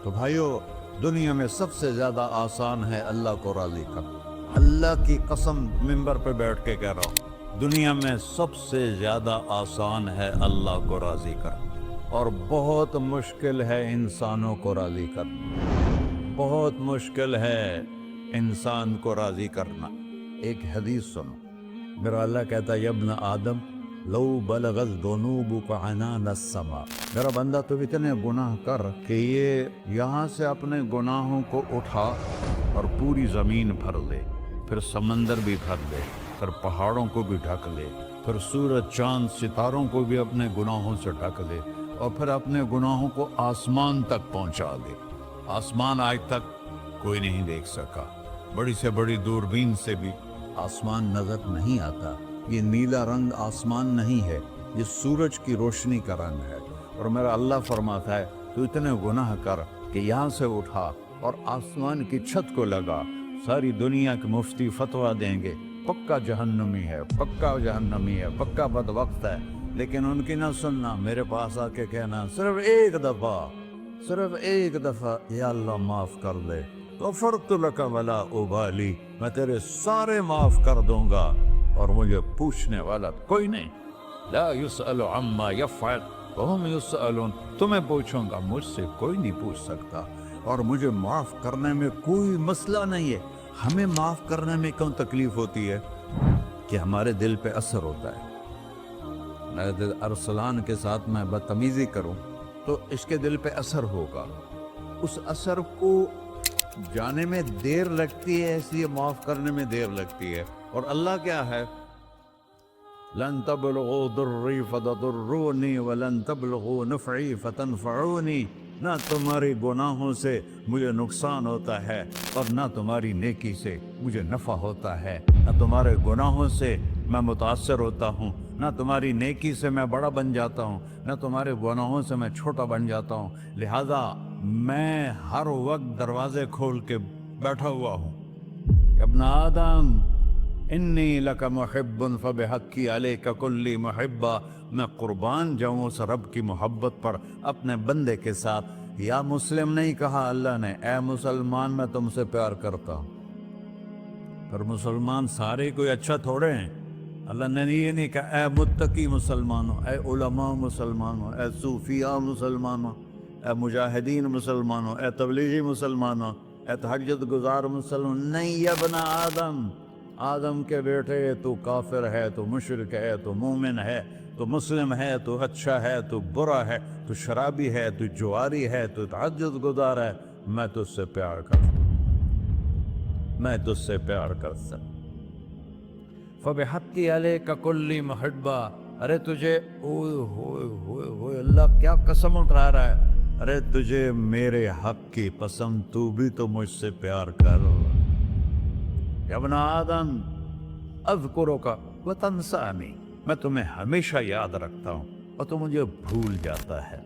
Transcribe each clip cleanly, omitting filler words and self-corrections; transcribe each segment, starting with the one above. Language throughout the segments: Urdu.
تو بھائیو، دنیا میں سب سے زیادہ آسان ہے اللہ کو راضی کرنا۔ اللہ کی قسم منبر پہ بیٹھ کے کہہ رہا ہوں، دنیا میں سب سے زیادہ آسان ہے اللہ کو راضی کرنا، اور بہت مشکل ہے انسانوں کو راضی کرنا۔ بہت مشکل ہے انسان کو راضی کرنا۔ ایک حدیث سنو، میرا اللہ کہتا ہے یا ابن آدم لو بلغت ذنوبک عنان السماء، میرا بندہ تو اتنے گناہ کر کہ یہ یہاں سے اپنے گناہوں کو اٹھا اور پوری زمین بھر لے، پھر سمندر بھی بھر لے، پھر پہاڑوں کو بھی ڈھک لے، پھر سورج چاند ستاروں کو بھی اپنے گناہوں سے ڈھک لے، اور پھر اپنے گناہوں کو آسمان تک پہنچا دے۔ آسمان آج تک کوئی نہیں دیکھ سکا، بڑی سے بڑی دوربین سے بھی آسمان نظر نہیں آتا۔ یہ نیلا رنگ آسمان نہیں ہے، یہ سورج کی روشنی کا رنگ ہے۔ اور میرا اللہ فرماتا ہے تو اتنے گناہ کر کہ یہاں سے اٹھا اور آسمان کی چھت کو لگا، ساری دنیا کے مفتی فتویٰ دیں گے پکا جہنمی ہے، پکا جہنمی ہے، پکا بدبخت ہے، لیکن ان کی نہ سننا، میرے پاس آ کے کہنا صرف ایک دفعہ یا اللہ معاف کر دے، غفرت لک ولا ابالی، میں تیرے سارے معاف کر دوں گا اور مجھے پوچھنے والا کوئی نہیں۔ لا یسأل عما یفعل وهم یسألون، تمہیں پوچھوں گا، مجھ سے کوئی نہیں پوچھ سکتا، اور مجھے معاف کرنے میں کوئی مسئلہ نہیں ہے۔ ہمیں معاف کرنے میں کیوں تکلیف ہوتی ہے؟ کہ ہمارے دل پہ اثر ہوتا ہے۔ میرے دل ارسلان کے ساتھ میں بدتمیزی کروں تو اس کے دل پہ اثر ہوگا، اس اثر کو جانے میں دیر لگتی ہے، اس لیے معاف کرنے میں دیر لگتی ہے۔ اور اللہ کیا ہے؟ لن تبلغوا ضرری فتضرونی ولن تبلغوا نفعی فتنفعونی، نہ تمہاری گناہوں سے مجھے نقصان ہوتا ہے اور نہ تمہاری نیکی سے مجھے نفع ہوتا ہے۔ نہ تمہارے گناہوں سے میں متاثر ہوتا ہوں، نہ تمہاری نیکی سے میں بڑا بن جاتا ہوں، نہ تمہارے گناہوں سے میں چھوٹا بن جاتا ہوں۔ لہذا میں ہر وقت دروازے کھول کے بیٹھا ہوا ہوں۔ ابن آدم انی لک محب فبحقی علیک کلی محبہ، میں قربان جاؤں اس رب کی محبت پر اپنے بندے کے ساتھ۔ یا مسلم نہیں کہا اللہ نے، اے مسلمان میں تم سے پیار کرتا ہوں۔ پر مسلمان سارے کوئی اچھا تھوڑے ہیں۔ اللہ نے یہ نہیں کہا اے متقی مسلمانوں، اے علماء مسلمانوں، اے صوفیاء مسلمانوں، اے مجاہدین مسلمانوں، اے تبلیغی مسلمانوں، اے تہجد گزار مسلمان، نہیں یا ابن آدم، آدم کے بیٹے، تو کافر ہے، تو مشرک ہے، تو مومن ہے، تو مسلم ہے، تو اچھا ہے، تو برا ہے، تو شرابی ہے، تو جواری ہے، تو تہجد گزار ہے، میں تجھ سے پیار کرتا ہوں، میں تجھ سے پیار کرتا ہوں۔ فبحقی علیک کلی محبہ، ارے تجھے اوئے ہوئے ہوئے ہوئے، اللہ کیا قسم اٹھا رہا ہے، ارے تجھے میرے حق کی پسند، تو بھی تو مجھ سے پیار کر۔ یا ابن آدم اذکرک وتنسانی، میں تمہیں ہمیشہ یاد رکھتا ہوں اور تو مجھے بھول جاتا ہے۔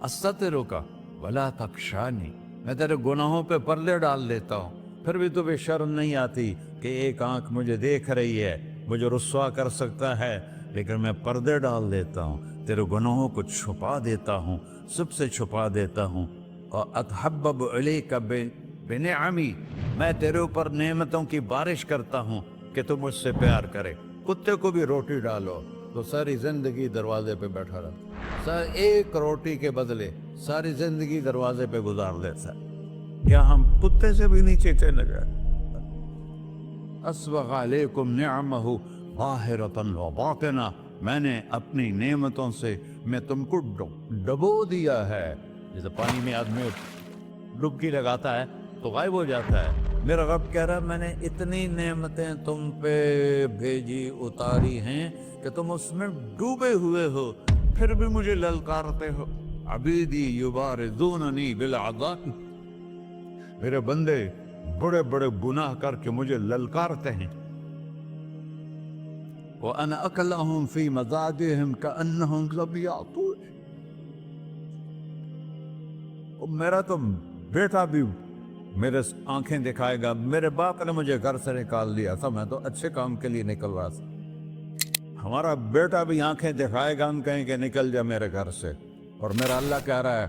استترک ولا تخشانی، میں تیرے گناہوں پہ پردے ڈال دیتا ہوں، پھر بھی تمہیں شرم نہیں آتی کہ ایک آنکھ مجھے دیکھ رہی ہے، مجھے رسوا کر سکتا ہے، لیکن میں پردے ڈال دیتا ہوں، تیرے گناہوں کو چھپا دیتا ہوں، سب سے چھپا دیتا ہوں۔ اور اتحبب علیک بنعمی، میں تیرے اوپر نعمتوں کی بارش کرتا ہوں کہ تو مجھ سے پیار کرے۔ کتے کو بھی روٹی ڈالو تو ساری زندگی دروازے پہ بیٹھا رہتا، ایک روٹی کے بدلے ساری زندگی دروازے پہ گزار دیتا ہے۔ کیا ہم کتے سے بھی نیچے چلے گئے؟ اسبغ علیکم نعمہ ظاہرۃ و باطنہ، میں نے اپنی نعمتوں سے میں تم کو ڈبو دیا ہے۔ جیسے پانی میں آدمی ڈبکی لگاتا ہے تو غائب ہو جاتا ہے، میرا رب کہہ رہا ہے میں نے اتنی نعمتیں تم پہ بھیجی، اتاری ہیں کہ تم اس میں ڈوبے ہوئے ہو، پھر بھی مجھے للکارتے ہو۔ عبیدی یبارزوننی بالعذاب، میرے بندے بڑے بڑے گناہ کر کے مجھے للکارتے ہیں۔ وَأَنَا أَكْلَهُمْ فِي مَزَاجِهِمْ كَأَنَّهُمْ لَمْ يَعْطُونِ، میرا تو بیٹا بھی میرے آنکھیں دکھائے گا، میرے باپ نے مجھے گھر سے نکال دیا تھا، میں تو اچھے کام کے لیے نکل رہا تھا، ہمارا بیٹا بھی آنکھیں دکھائے گا، ہم کہیں کہ نکل جا میرے گھر سے۔ اور میرا اللہ کہہ رہا ہے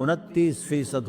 29%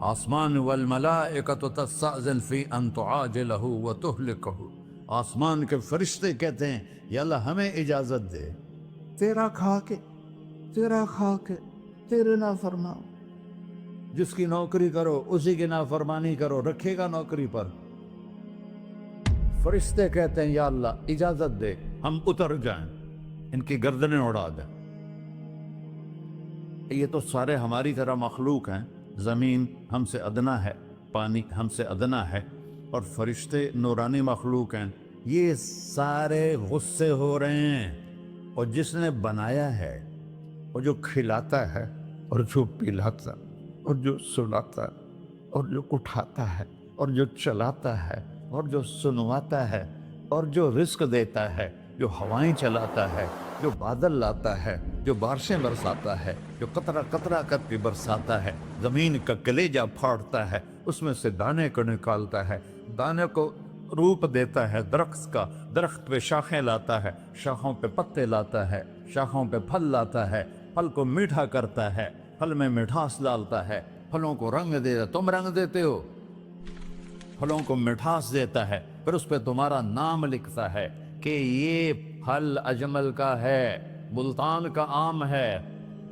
آسمان والملائکۃ تستأذن فی ان تعاجلہ وتہلکہ، آسمان کے فرشتے کہتے ہیں یا اللہ ہمیں اجازت دے، تیرا کھا کے تیرے نافرمان، جس کی نوکری کرو اسی کی نافرمانی کرو، رکھے گا نوکری پر؟ فرشتے کہتے ہیں یا اللہ اجازت دے ہم اتر جائیں، ان کی گردنیں اڑا دیں۔ یہ تو سارے ہماری طرح مخلوق ہیں، زمین ہم سے ادنا ہے، پانی ہم سے ادنا ہے، اور فرشتے نورانی مخلوق ہیں، یہ سارے غصے ہو رہے ہیں۔ اور جس نے بنایا ہے، اور جو کھلاتا ہے، اور جو پلاتا، اور جو سلاتا، اور جو اٹھاتا ہے، اور جو چلاتا ہے، اور جو سنواتا ہے، اور جو رزق دیتا ہے، جو ہوائیں چلاتا ہے، جو بادل لاتا ہے، جو بارشیں برساتا ہے، جو قطرہ قطرہ کر کے برساتا ہے، زمین کا کلیجہ پھاڑتا ہے، اس میں سے دانے کو نکالتا ہے، دانے کو روپ دیتا ہے درخت کا، درخت پہ شاخیں لاتا ہے، شاخوں پہ پتے لاتا ہے، شاخوں پہ پھل لاتا ہے، پھل کو میٹھا کرتا ہے، پھل میں مٹھاس ڈالتا ہے، پھلوں کو رنگ دیتا ہے۔ تم رنگ دیتے ہو، پھلوں کو مٹھاس دیتا ہے، پھر اس پہ تمہارا نام لکھتا ہے کہ یہ پھل اجمل کا ہے، ملتان کا آم ہے،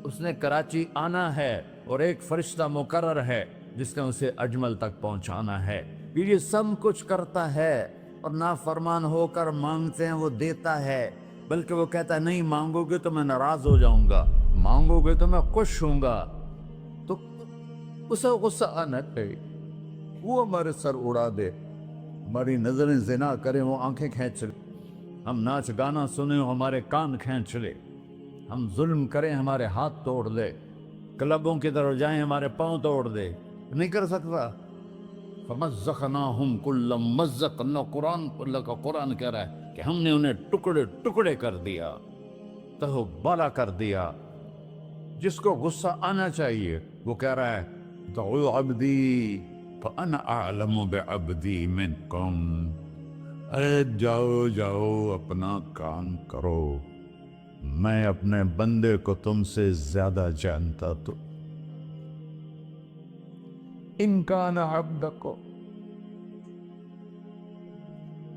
اس نے کراچی آنا ہے، اور ایک فرشتہ مقرر ہے جس نے اسے اجمل تک پہنچانا ہے۔ یہ سب کچھ کرتا ہے، اور نافرمان ہو کر مانگتے ہیں وہ دیتا ہے، بلکہ وہ کہتا ہے نہیں مانگو گے تو میں ناراض ہو جاؤں گا، مانگو گے تو میں خوش ہوں گا۔ تو اسے غصہ آنا چاہیے، وہ ہمارے سر اڑا دے، ہماری نظریں زنا کریں وہ آنکھیں کھینچ لے، ہم ناچ گانا سنیں ہمارے کان کھینچ لے، ہم ظلم کریں ہمارے ہاتھ توڑ دے، کلبوں کی طرف جائیں ہمارے پاؤں توڑ دے، نہیں کر سکتا۔ فَمَزَّقْنَاهُمْ كُلَّ مُمَزَّقٍ، اللہ کا قرآن کہہ رہا ہے کہ ہم نے انہیں ٹکڑے ٹکڑے کر دیا، تہو بالا کر دیا۔ جس کو غصہ آنا چاہیے وہ کہہ رہا ہے دعو عبدی فانا اعلم بعبدی منکم، ارے جاؤ جاؤ اپنا کام کرو، میں اپنے بندے کو تم سے زیادہ جانتا۔ تو ان کان عبدکو،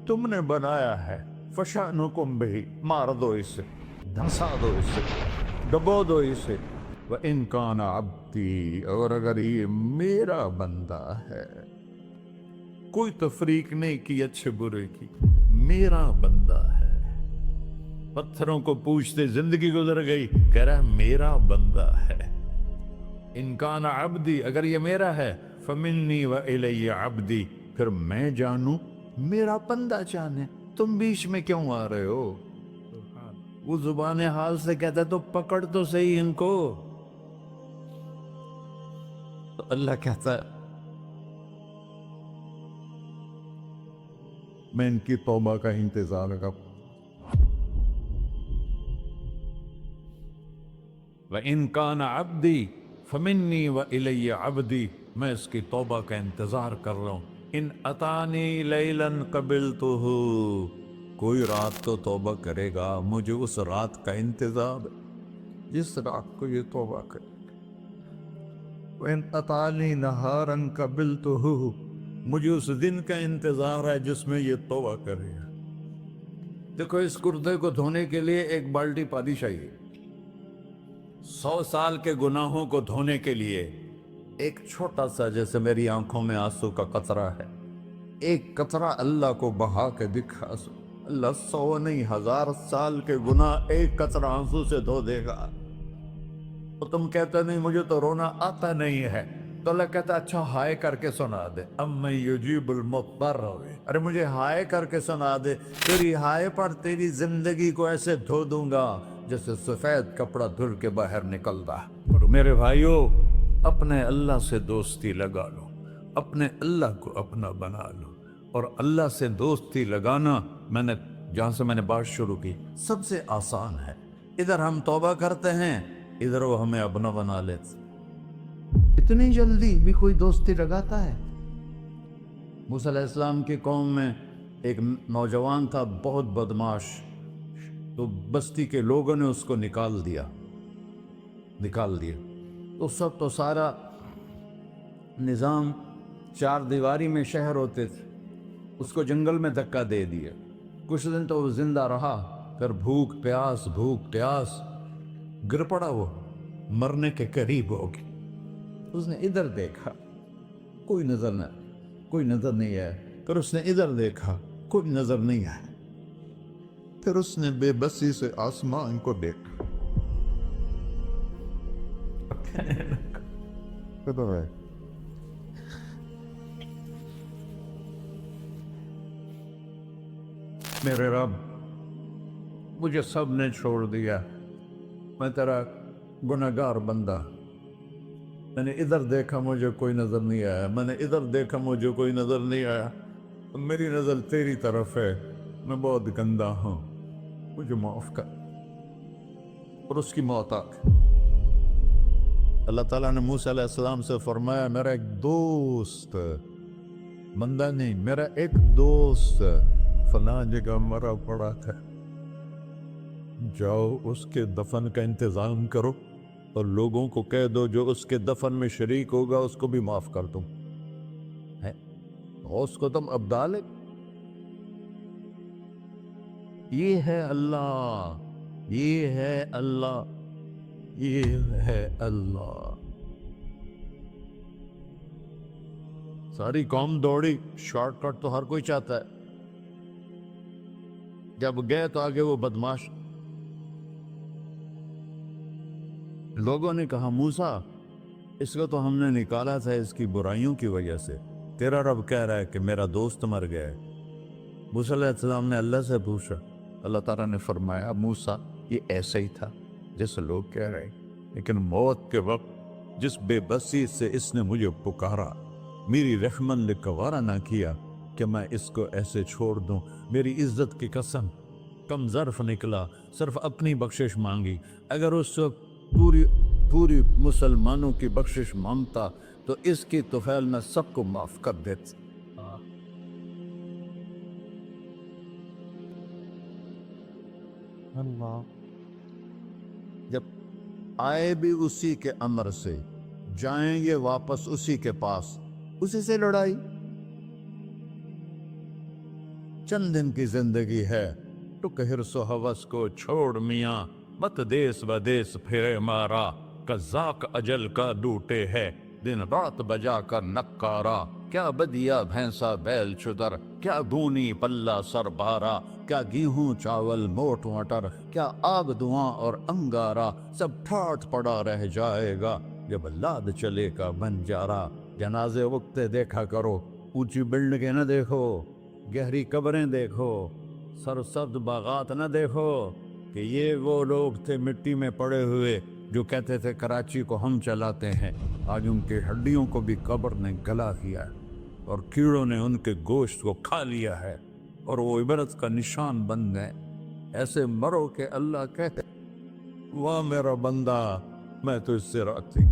تم نے بنایا ہے، فشانکم بہی، مار دو اسے، دھنسا دو اسے، دبو دو اسے۔ وَإِن كَانَ عَبْدِي، اور اگر یہ میرا بندہ ہے، کوئی تفریق نہیں کی اچھے برے کی، میرا بندہ ہے۔ پتھروں کو پوچھتے زندگی گزر گئی، کہہ رہا ہے میرا بندہ ہے۔ ان کان عبدی، اگر یہ میرا ہے، فمنی وإلی عبدی، پھر میں جانوں میرا بندہ جانے، تم بیچ میں کیوں آ رہے ہو؟ وہ زبان حال سے کہتا ہے تو پکڑ تو صحیح ان کو۔ تو اللہ کہتا ہے میں ان کی توبہ کا انتظار کروں۔ وَإِن كَانَ عَبْدِي فَمِنِّي وَإِلَيَّ عَبْدِي، میں اس کی توبہ کا انتظار کر رہا ہوں۔ ان اتانی لیلاً قبلتہ، کوئی رات تو توبہ کرے گا، مجھے اس رات کا انتظار ہے جس رات کو یہ توبہ کرے۔ وَإِنْ أَطَانِي نَهَارًا قَبِلْتُهُ، مجھے اس دن کا انتظار ہے جس میں یہ توبہ کرے گا۔ دیکھو اس کرتے کو دھونے کے لیے ایک بالٹی پانی چاہیے، 100 سال کے گناہوں کو دھونے کے لیے ایک چھوٹا سا، جیسے میری آنکھوں میں آنسو کا قطرہ ہے، ایک قطرہ اللہ کو بہا کے دکھا سو، اللہ 100 نہیں 1000 سال کے گناہ ایک قطرہ آنسو سے دھو دے گا۔ تو تم کہتے نہیں مجھے تو رونا آتا نہیں ہے، تو اللہ کہتا اچھا ہائے کر کے سنا دے، اَمَّن یُجِیبُ الْمُضْطَرَّ، ارے مجھے ہائے کر کے سنا دے، تیری ہائے پر تیری زندگی کو ایسے دھو دوں گا جیسے سفید کپڑا دھل کے باہر نکلتا۔ اور میرے بھائیو، اپنے اللہ سے دوستی لگا لو، اپنے اللہ کو اپنا بنا لو، اور اللہ سے دوستی لگانا، جہاں سے میں نے بات شروع کی، سب سے آسان ہے۔ ادھر ہم توبہ کرتے ہیں، ادھر وہ ہمیں اپنا بنا لیتے۔ اتنی جلدی بھی کوئی دوستی لگاتا ہے؟ موسیٰ علیہ السلام کی قوم میں ایک نوجوان تھا بہت بدماش، تو بستی کے لوگوں نے اس کو نکال دیا۔ تو سب تو سارا نظام چار دیواری میں شہر ہوتے تھے، اس کو جنگل میں دھکا دے دیا، کچھ دن تو وہ زندہ رہا، پھر بھوک پیاس گر پڑا، وہ مرنے کے قریب ہو گیا۔ اس نے ادھر دیکھا، کوئی نظر نہیں آیا، پھر اس نے ادھر دیکھا، کوئی نظر نہیں آیا، پھر اس نے بے بسی سے آسمان کو دیکھا۔ میرے رب، مجھے سب نے چھوڑ دیا، میں تیرا گنہگار بندہ، میں نے ادھر دیکھا مجھے کوئی نظر نہیں آیا، میں نے ادھر دیکھا مجھے کوئی نظر نہیں آیا، میری نظر تیری طرف ہے، میں بہت گندا ہوں، مجھے معاف کر۔ اور اس کی موت آ گئی۔ اللہ تعالیٰ نے موسیٰ علیہ السلام سے فرمایا، میرا ایک دوست، بندہ نہیں، میرا ایک دوست فلاں جگہ مرا پڑا تھا، جاؤ اس کے دفن کا انتظام کرو اور لوگوں کو کہہ دو جو اس کے دفن میں شریک ہوگا اس کو بھی معاف کر دوں۔ اس کو تم ابدال ہے، یہ ہے اللہ، یہ ہے اللہ، یہ ہے اللہ۔ ساری قوم دوڑی، شارٹ کٹ تو ہر کوئی چاہتا ہے، جب گئے تو آگے وہ بدماش، لوگوں نے کہا موسیٰ اس کو تو ہم نے نکالا تھا اس کی برائیوں کی وجہ سے، تیرا رب کہہ رہا ہے کہ میرا دوست مر گیا ہے۔ موسیٰ علیہ السلام نے اللہ سے پوچھا، اللہ تعالیٰ نے فرمایا موسیٰ یہ ایسا ہی تھا جیسے لوگ کہہ رہے، لیکن موت کے وقت جس بے بسی سے اس نے مجھے پکارا، میری رحمن نے گوارا نہ کیا کہ میں اس کو ایسے چھوڑ دوں، میری عزت کی قسم، کم ظرف نکلا، صرف اپنی بخشش مانگی، اگر اس وقت پوری مسلمانوں کی بخشش مانگتا تو اس کی طفیل میں سب کو معاف کر دیتا۔ اللہ جب آئے بھی اسی کے امر سے، جائیں گے واپس اسی کے پاس، اسی سے لڑائی۔ چند دن کی زندگی ہے، ٹک حرص و ہوس کو چھوڑ میاں، مت دیس بدیس پھرے مارا، قذاق اجل کا ڈوٹے ہے، دن رات بجا کر نکارا، کیا بدیا بھینسا بیل چدر، کیا گونی پلہ سر بارا، کیا گیہوں چاول موٹ مٹر، کیا آگ دھواں اور انگارا، سب ٹھاٹ پڑا رہ جائے گا جب لاد چلے کا بنجارا۔ جنازے وقتے دیکھا کرو، اونچی بلڈنگیں نہ دیکھو، گہری قبریں دیکھو، سرسبز باغات نہ دیکھو کہ یہ وہ لوگ تھے مٹی میں پڑے ہوئے جو کہتے تھے کراچی کو ہم چلاتے ہیں، آج ان کے ہڈیوں کو بھی قبر نے گلا کیا ہے اور کیڑوں نے ان کے گوشت کو کھا لیا ہے اور وہ عبرت کا نشان بن گئے۔ ایسے مرو کہ اللہ کہتے واہ میرا بندہ میں تو اس سے راضی۔